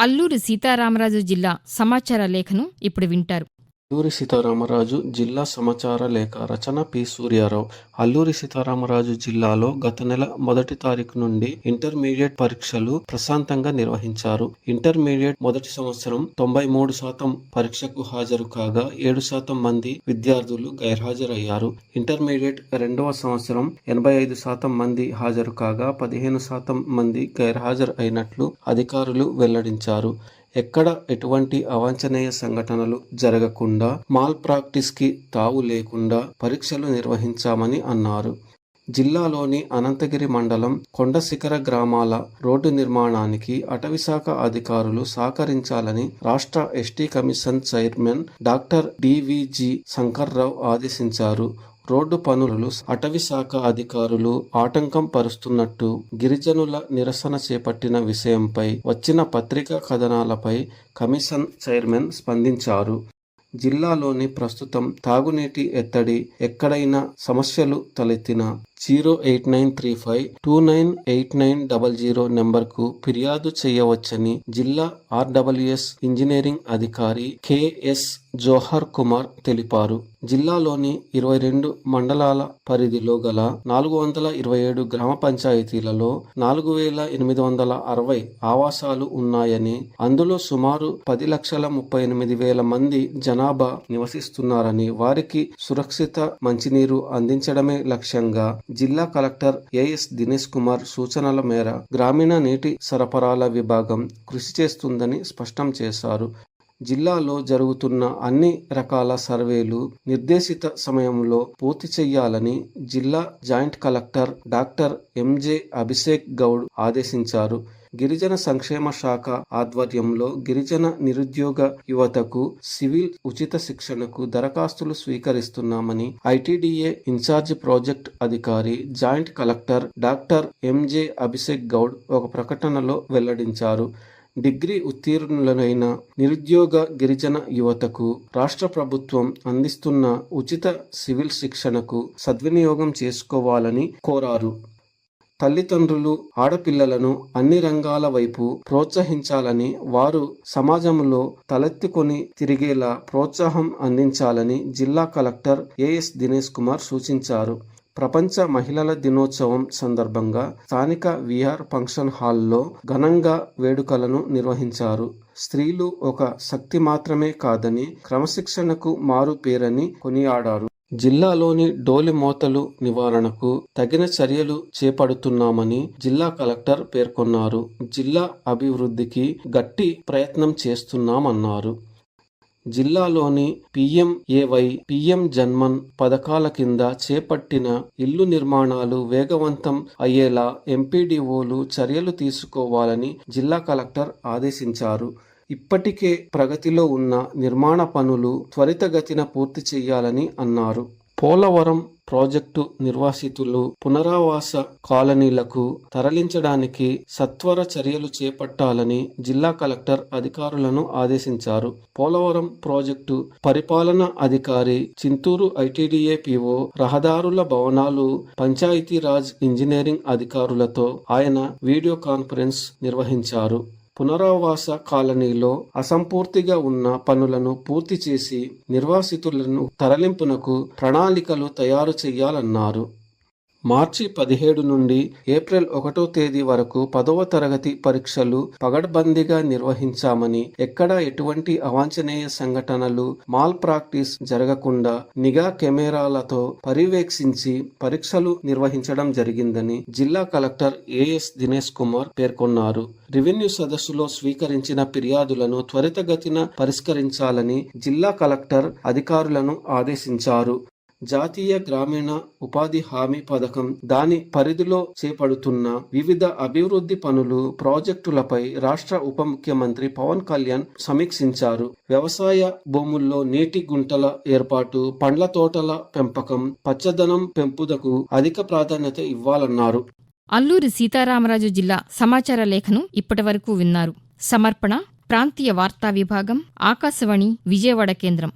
అల్లూరి సీతారామరాజు జిల్లా సమాచార లేఖను ఇప్పుడు వింటారు. అల్లూరి సీతారామరాజు జిల్లా సమాచార లేఖ. రచన పి. సూర్యారావు. అల్లూరి సీతారామరాజు జిల్లాలో గత నెల 1వ తారీఖు నుండి ఇంటర్మీడియట్ పరీక్షలు ప్రశాంతంగా నిర్వహించారు. ఇంటర్మీడియట్ మొదటి సంవత్సరం 93% పరీక్షకు హాజరు కాగా 7% మంది విద్యార్థులు గైర్హాజరయ్యారు. ఇంటర్మీడియట్ రెండవ సంవత్సరం 85% మంది హాజరు కాగా 15% మంది గైర్హాజరు అయినట్లు అధికారులు వెల్లడించారు. ఎక్కడ ఎటువంటి అవాంఛనీయ సంఘటనలు జరగకుండా, మాల్ ప్రాక్టీస్ కి తావు లేకుండా పరీక్షలు నిర్వహించామని అన్నారు. జిల్లాలోని అనంతగిరి మండలం కొండశిఖర గ్రామాల రోడ్డు నిర్మాణానికి అటవీశాఖ అధికారులు సహకరించాలని రాష్ట్ర ST commission chairman doctor డివిజి Shankarrao ఆదేశించారు. రోడ్డు పనులు అటవీశాఖ అధికారులు ఆటంకం పరుస్తున్నట్టు గిరిజనుల నిరసన చేపట్టిన విషయంపై వచ్చిన పత్రికా కథనాలపై కమిషన్ చైర్మన్ స్పందించారు. జిల్లాలోని ప్రస్తుతం తాగునీటి ఎద్దడి, ఎక్కడైనా సమస్యలు తలెత్తినా 08935298900 నెంబర్కు ఫిర్యాదు చేయవచ్చని జిల్లా ఆర్డబ్ల్యూఎస్ ఇంజనీరింగ్ అధికారి కెఎస్ జోహర్ కుమార్ తెలిపారు. జిల్లాలోని 22 మండలాల పరిధిలో గల 427 గ్రామ పంచాయతీలలో 4860 ఆవాసాలు ఉన్నాయని, అందులో సుమారు 10,38,000 మంది జనాభా నివసిస్తున్నారని, వారికి సురక్షిత మంచినీరు అందించడమే లక్ష్యంగా జిల్లా కలెక్టర్ ఏఎస్ దినేష్ కుమార్ సూచనల మేర గ్రామీణ నీటి సరఫరాల విభాగం కృషి చేస్తుందని స్పష్టం చేశారు. జిల్లాలో జరుగుతున్న అన్ని రకాల సర్వేలు నిర్దేశిత సమయంలో పూర్తి చేయాలని జిల్లా joint collector doctor MJ Abhishek Goud ఆదేశించారు. గిరిజన సంక్షేమ శాఖ ఆధ్వర్యంలో గిరిజన నిరుద్యోగ యువతకు సివిల్ ఉచిత శిక్షణకు దరఖాస్తులు స్వీకరిస్తున్నామని ఐటీడీఏ ఇన్ఛార్జి ప్రాజెక్ట్ అధికారి joint collector doctor MJ Abhishek Goud ఒక ప్రకటనలో వెల్లడించారు. డిగ్రీ ఉత్తీర్ణులైన నిరుద్యోగ గిరిజన యువతకు రాష్ట్ర ప్రభుత్వం అందిస్తున్న ఉచిత సివిల్ శిక్షణకు సద్వినియోగం చేసుకోవాలని కోరారు. తల్లిదండ్రులు ఆడపిల్లలను అన్ని రంగాల వైపు ప్రోత్సహించాలని, వారు సమాజంలో తలెత్తుకొని తిరిగేలా ప్రోత్సాహం అందించాలని జిల్లా కలెక్టర్ ఏఎస్ దినేష్ కుమార్ సూచించారు. ప్రపంచ మహిళల దినోత్సవం సందర్భంగా స్థానిక విఆర్ ఫంక్షన్ హాల్లో ఘనంగా వేడుకలను నిర్వహించారు. స్త్రీలు ఒక శక్తి మాత్రమే కాదని, క్రమశిక్షణకు మారు పేరని కొనియాడారు. జిల్లాలోని డోలి మోతలు నివారణకు తగిన చర్యలు చేపడుతున్నామని జిల్లా కలెక్టర్ పేర్కొన్నారు. జిల్లా అభివృద్ధికి గట్టి ప్రయత్నం చేస్తున్నామన్నారు. జిల్లాలోని PMAY, PM జన్మన్ పథకాల కింద చేపట్టిన ఇల్లు నిర్మాణాలు వేగవంతం అయ్యేలా ఎంపీడీఓలు చర్యలు తీసుకోవాలని జిల్లా కలెక్టర్ ఆదేశించారు. ఇప్పటికే ప్రగతిలో ఉన్న నిర్మాణ పనులు త్వరితగతిన పూర్తి చేయాలని అన్నారు. పోలవరం ప్రాజెక్టు నిర్వాసితులు పునరావాస కాలనీలకు తరలించడానికి సత్వర చర్యలు చేపట్టాలని జిల్లా కలెక్టర్ అధికారులను ఆదేశించారు. పోలవరం ప్రాజెక్టు పరిపాలనా అధికారి, చింతూరు ఐటీడీఏ PO, రహదారుల భవనాలు, పంచాయతీరాజ్ ఇంజనీరింగ్ అధికారులతో ఆయన వీడియో కాన్ఫరెన్స్ నిర్వహించారు. పునరావాస కాలనీలో అసంపూర్తిగా ఉన్న పనులను పూర్తి చేసి నిర్వాసితులను తరలింపునకు ప్రణాళికలు తయారు చేయాలన్నారు. మార్చి 17 నుండి ఏప్రిల్ 1వ తేదీ వరకు 10వ తరగతి పరీక్షలు పగడ్బందీగా నిర్వహించామని, ఎక్కడ ఎటువంటి అవాంఛనీయ సంఘటనలు, మాల్ ప్రాక్టీస్ జరగకుండా నిఘా కెమెరాలతో పర్యవేక్షించి పరీక్షలు నిర్వహించడం జరిగిందని జిల్లా కలెక్టర్ ఏఎస్ దినేష్ కుమార్ పేర్కొన్నారు. రెవెన్యూ సదస్సులో స్వీకరించిన ఫిర్యాదులను త్వరితగతిన పరిష్కరించాలని జిల్లా కలెక్టర్ అధికారులను ఆదేశించారు. జాతీయ గ్రామీణ ఉపాధి హామీ పథకం, దాని పరిధిలో చేపడుతున్న వివిధ అభివృద్ధి పనులు, ప్రాజెక్టులపై రాష్ట్ర ఉప ముఖ్యమంత్రి పవన్ కళ్యాణ్ సమీక్షించారు. వ్యవసాయ భూముల్లో నీటి గుంటల ఏర్పాటు, పండ్ల తోటల పెంపకం, పచ్చదనం పెంపుదకు అధిక ప్రాధాన్యత ఇవ్వాలన్నారు. అల్లూరి సీతారామరాజు జిల్లా సమాచార లేఖను ఇప్పటివరకు విన్నారు. సమర్పణ ప్రాంతీయ వార్తా విభాగం, ఆకాశవాణి విజయవాడ కేంద్రం.